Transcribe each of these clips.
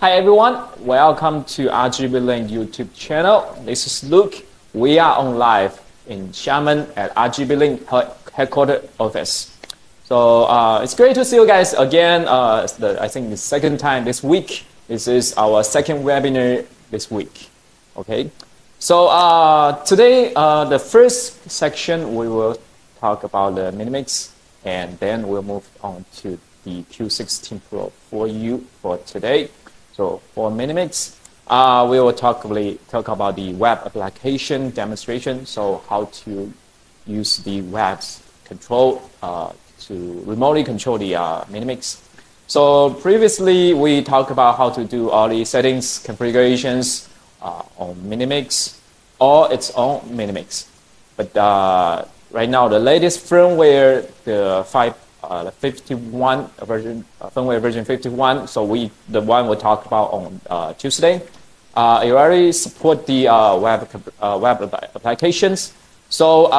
Hi everyone, welcome to RGB Link YouTube channel. This is Luke. We are on live in Xiamen at RGB Link headquarters office. So it's great to see you guys again. I think the second time this week. This is our second webinar this week. Okay. So today, the first section we will talk about the Minimix, and then we'll move on to the Q16 Pro for you for today. So for Minimix, we will talk about the web application demonstration. So how to use the web control to remotely control the Minimix. So previously we talked about how to do all the settings configurations on Minimix or its own Minimix. But right now the latest firmware, the 51 version, firmware version 51. So the one we talked about on Tuesday. It already support the web applications. So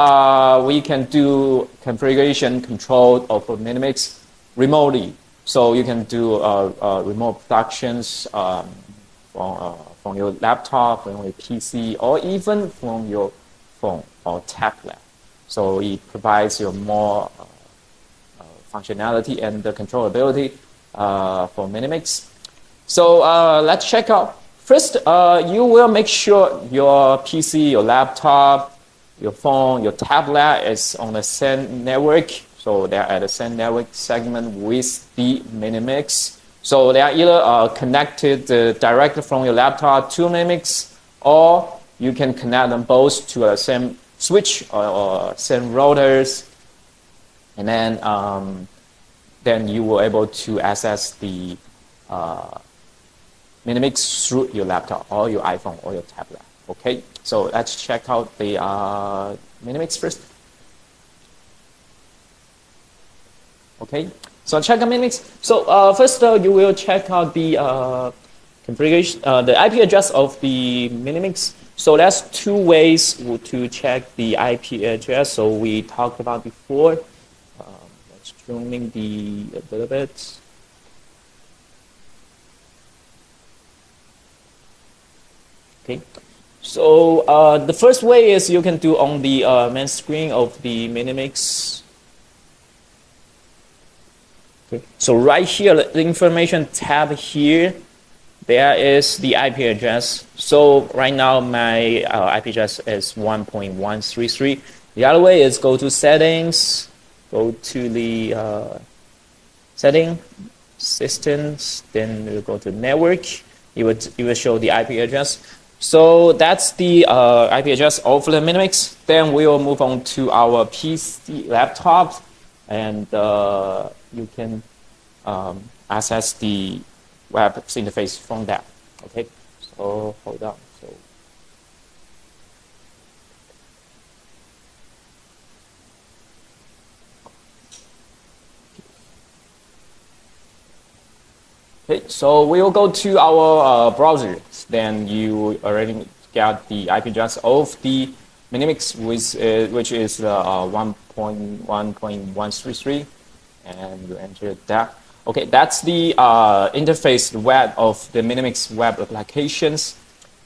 we can do configuration control of Minimix remotely. So you can do remote productions from your laptop, from your PC, or even from your phone or tablet. So it provides you more functionality and the controllability for Minimix. So let's check out. First, you will make sure your PC, your laptop, your phone, your tablet is on the same network. So they're at the same network segment with the Minimix. So they are either connected directly from your laptop to Minimix, or you can connect them both to the same switch or same routers. And then you will able to access the Minimix through your laptop or your iPhone or your tablet. Okay, so let's check out the Minimix first. Okay, so check out Minimix. So first you will check out the configuration, the IP address of the Minimix. So that's two ways to check the IP address. So we talked about before. Let's zooming a little bit. Okay. So the first way is you can do on the main screen of the Minimix. Okay. So right here, the information tab here, there is the IP address. So right now my IP address is 1.133. The other way is go to settings, go to the setting, systems, then you go to network. It will show the IP address. So that's the IP address of the Minimix. Then we will move on to our PC laptop, and you can access the web interface from that. Okay, so hold on. So okay, so we will go to our browser. Then you already got the IP address of the Minimix, which is 1.1.133, and you enter that. Okay, that's the interface web of the Minimix web applications.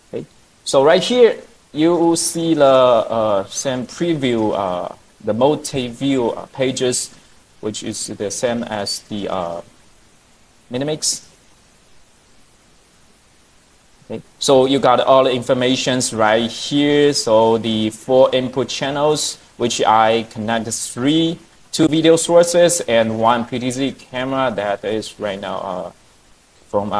Okay, so right here you will see the same preview, the multi-view pages, which is the same as the Minimix. Okay. So you got all the informations right here. So the 4 input channels, which I connect two video sources and 1 PTZ camera that is right now from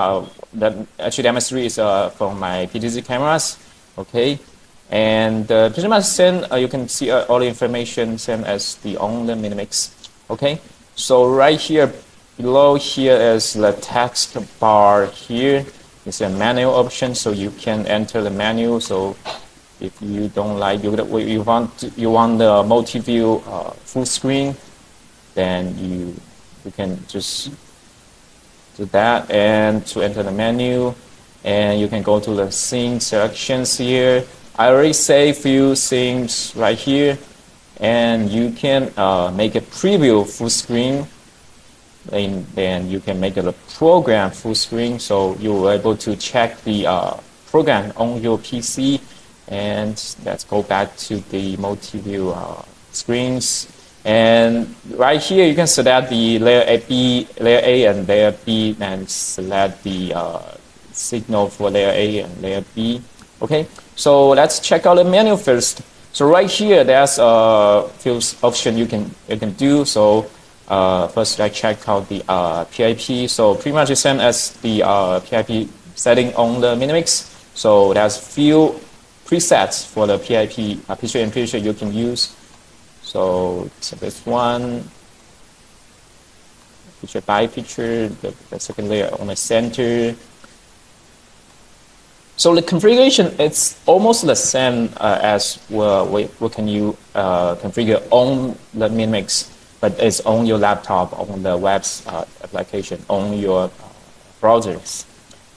the actually MS3 is from my PTZ cameras. Okay, and pretty much same. You can see all the information same as the only Minimix. Okay, so right here below here is the text bar here. It's a menu option, so you can enter the menu. So if you don't like, you want the multi-view full screen, then you can just do that, and to enter the menu, and you can go to the scene selections here. I already saved a few things right here, and you can make a preview full screen. then you can make the program full screen, so you're able to check the program on your PC. And let's go back to the multi-view screens. And right here, you can select the layer A and layer B, and select the signal for layer A and layer B. Okay, so let's check out the menu first. So right here, there's a few options you can do. So first, let's check out the PIP. So pretty much the same as the PIP setting on the Minimix. So there's few presets for the PIP picture in picture you can use. So this one, picture by picture, the second layer on the center. So the configuration, it's almost the same as what can you configure on the Minimix, but it's on your laptop, on the web application, on your browsers.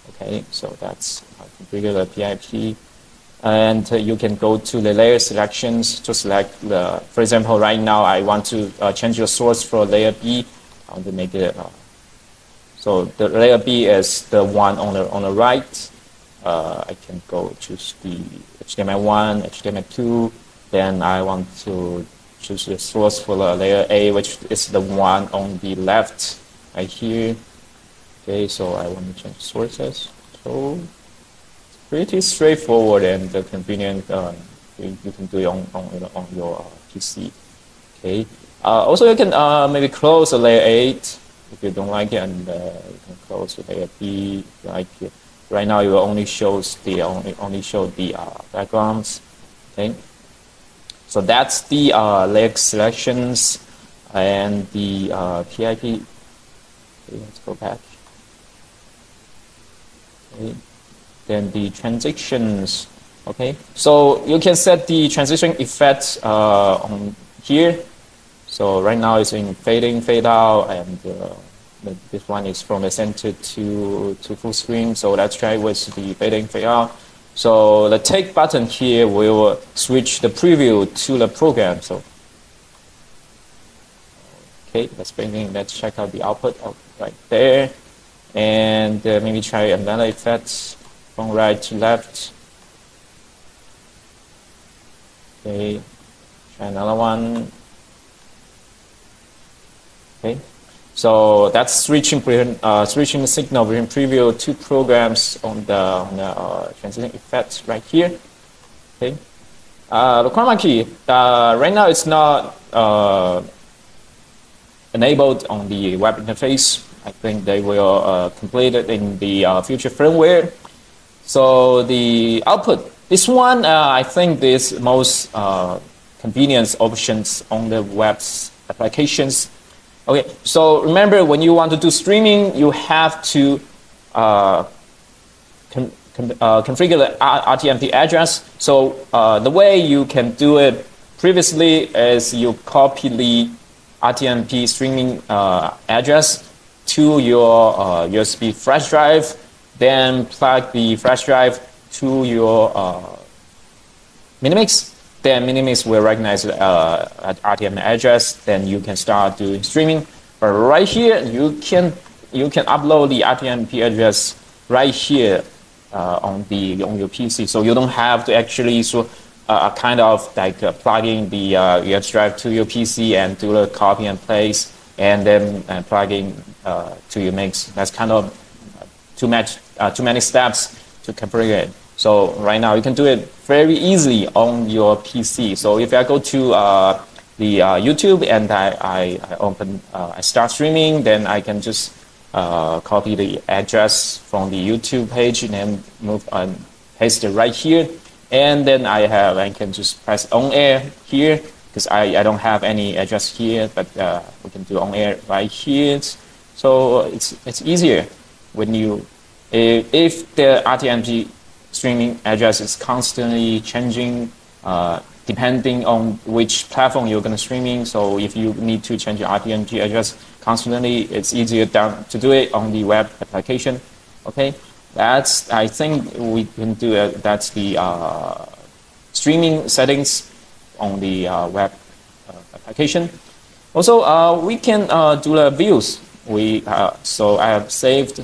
Okay, so that's how to configure the PIP. And you can go to the layer selections to select the, for example, right now I want to change the source for layer B. I want to make it, so the layer B is the one on the right. I can go choose the HTML1, HTML2. Then I want to choose the source for the layer A, which is the one on the left right here. Okay, so I want to change sources. So it's pretty straightforward and convenient. You can do it on your PC. Okay. Also, you can maybe close the layer 8 if you don't like it, and you can close the layer B if you like it. Right now, it will only shows the only show the backgrounds. Okay, so that's the layer selections and the PIP. Okay, let's go back. Okay, then the transitions. Okay, so you can set the transition effect on here. So right now it's in fade in, fade out, and this one is from the center to full screen. So let's try with the fade in, fade out. So the take button here will switch the preview to the program. So okay, let's check out the output right there, and maybe try another effect from right to left. Okay, try another one. Okay. So that's switching the signal between preview to programs on the transition effect right here. Okay. The chroma key right now it's not enabled on the web interface. I think they will complete it in the future firmware. So the output, this one I think is most convenience options on the web's applications. Okay, so remember when you want to do streaming, you have to configure the RTMP address. So the way you can do it previously is you copy the RTMP streaming address to your USB flash drive, then plug the flash drive to your Minimix. Then Minimix will recognize RTMP address. Then you can start doing streaming. But right here, you can upload the RTMP address right here on your PC. So you don't have to actually kind of like plugging the USB drive to your PC and do the copy and paste, and then plugging to your mix. That's kind of too many steps to configure it. So right now you can do it very easily on your PC. So if I go to the YouTube and I start streaming, then I can just copy the address from the YouTube page and then move and paste it right here. And then I can just press on air here because I don't have any address here, but we can do on air right here. So it's easier when if the RTMP streaming address is constantly changing depending on which platform you're going to streaming. So if you need to change your RTMP address constantly, it's easier to do it on the web application. Okay, I think we can do it. That's the streaming settings on the web application. Also, we can do the views. So I have saved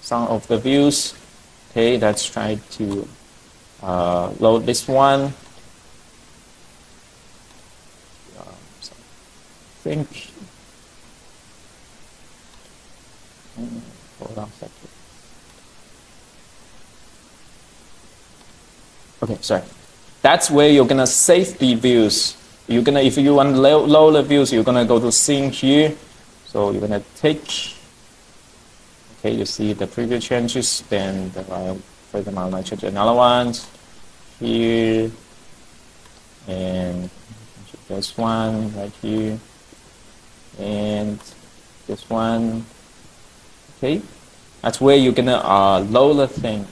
some of the views. Okay, let's try to load this one. I think. Hold on a second. Okay, sorry. That's where you're gonna save the views. If you want to load the views, you're gonna go to scene here. So you're gonna take. Okay, you see the preview changes. Then for example, I might change another one here, and this one right here, and this one. Okay, that's where you're gonna load the thing.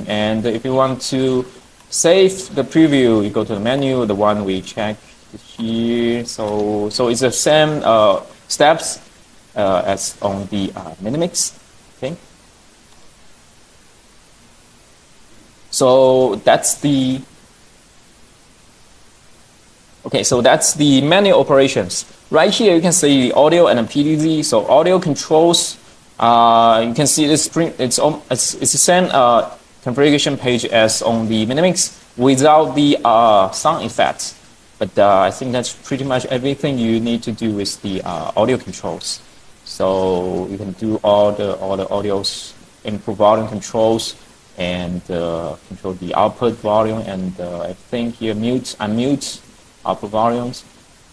And if you want to save the preview, you go to the menu. The one we checked here. So it's the same steps as on the Minimix. Okay. So that's the menu operations. Right here, you can see the audio and the PTZ. So audio controls. You can see this it's the same configuration page as on the Minimix without the sound effects. But I think that's pretty much everything you need to do with the audio controls. So you can do all the audios, input volume controls, and control the output volume, and I think here unmute output volumes.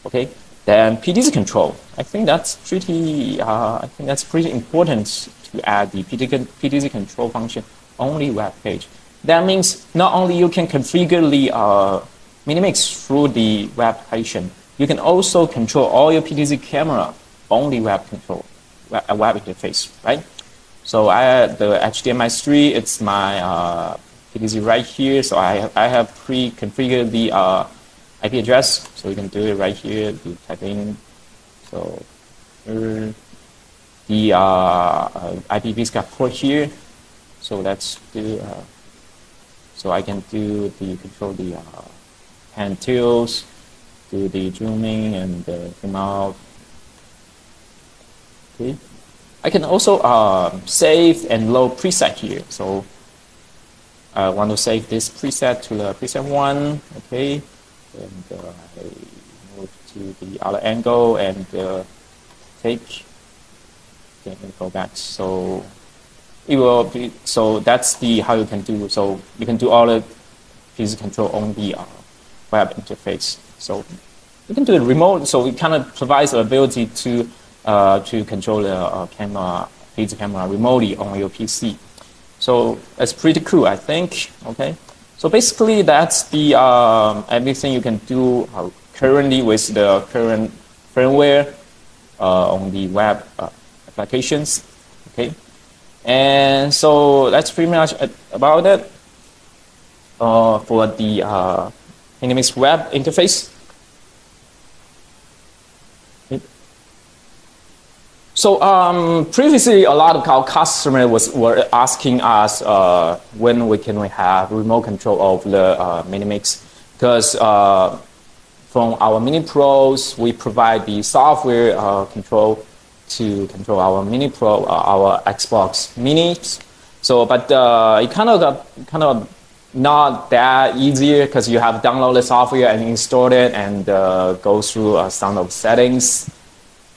Okay. Then PTZ control. I think that's pretty important to add the PTZ control function on the web page. That means not only you can configure the Minimix through the web application, you can also control all your PTZ camera on the web interface, right? So the HDMI3, it's my PTZ right here. So I have pre-configured the IP address, so you can do it right here. You type in the IPv4 port here. So let's do. So I can control the hand tilts, do the zooming and zoom out. Okay. I can also save and load preset here. So I want to save this preset to the preset 1. Okay. And I move to the other angle and take. Okay, go back. So it will be. So that's how you can do. So you can do all the PTZ control on the web interface. So you can do it remote. So it kind of provides the ability to control the PTZ camera remotely on your PC. So that's pretty cool, I think. Okay. So basically, that's the everything you can do currently with the current firmware on the web applications. Okay, and so that's pretty much about it for the Minimix web interface. So previously, a lot of our customers were asking us when we have remote control of the Minimix, because from our Mini Pros, we provide the software control to control our Mini Pro, our Xbox Minis. So, but it kind of not that easier, because you have to download the software and install it and go through some of settings.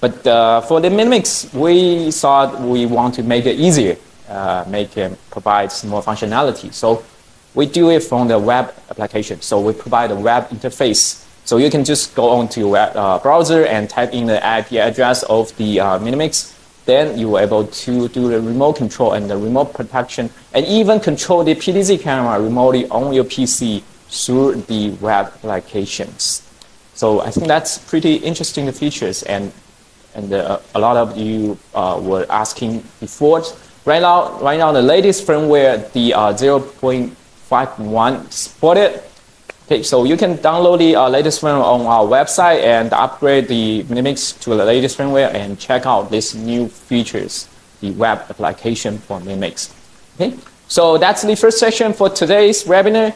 But for the Minimix, we thought we want to make it easier, provide some more functionality. So we do it from the web application. So we provide a web interface. So you can just go onto your web browser and type in the IP address of the Minimix. Then you are able to do the remote control and the remote protection, and even control the PTZ camera remotely on your PC through the web applications. So I think that's pretty interesting features, and a lot of you were asking before. Right now, the latest firmware, the 0.51 supported. Okay, so you can download the latest firmware on our website and upgrade the Minimix to the latest firmware and check out these new features, the web application for Minimix. Okay, so that's the first session for today's webinar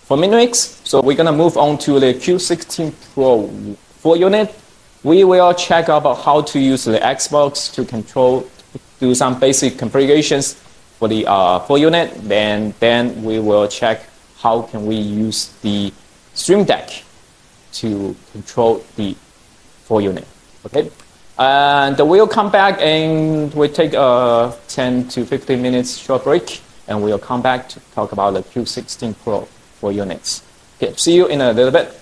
for Minimix. So we're gonna move on to the Q16 Pro 4 unit. we will check about how to use the Xbox to control, do some basic configurations for the 4 unit. Then we will check how can we use the Stream Deck to control the 4 unit. Okay, and we'll come back and we'll take a 10 to 15 minutes short break, and we'll come back to talk about the Q16 Pro 4 units. Okay, see you in a little bit.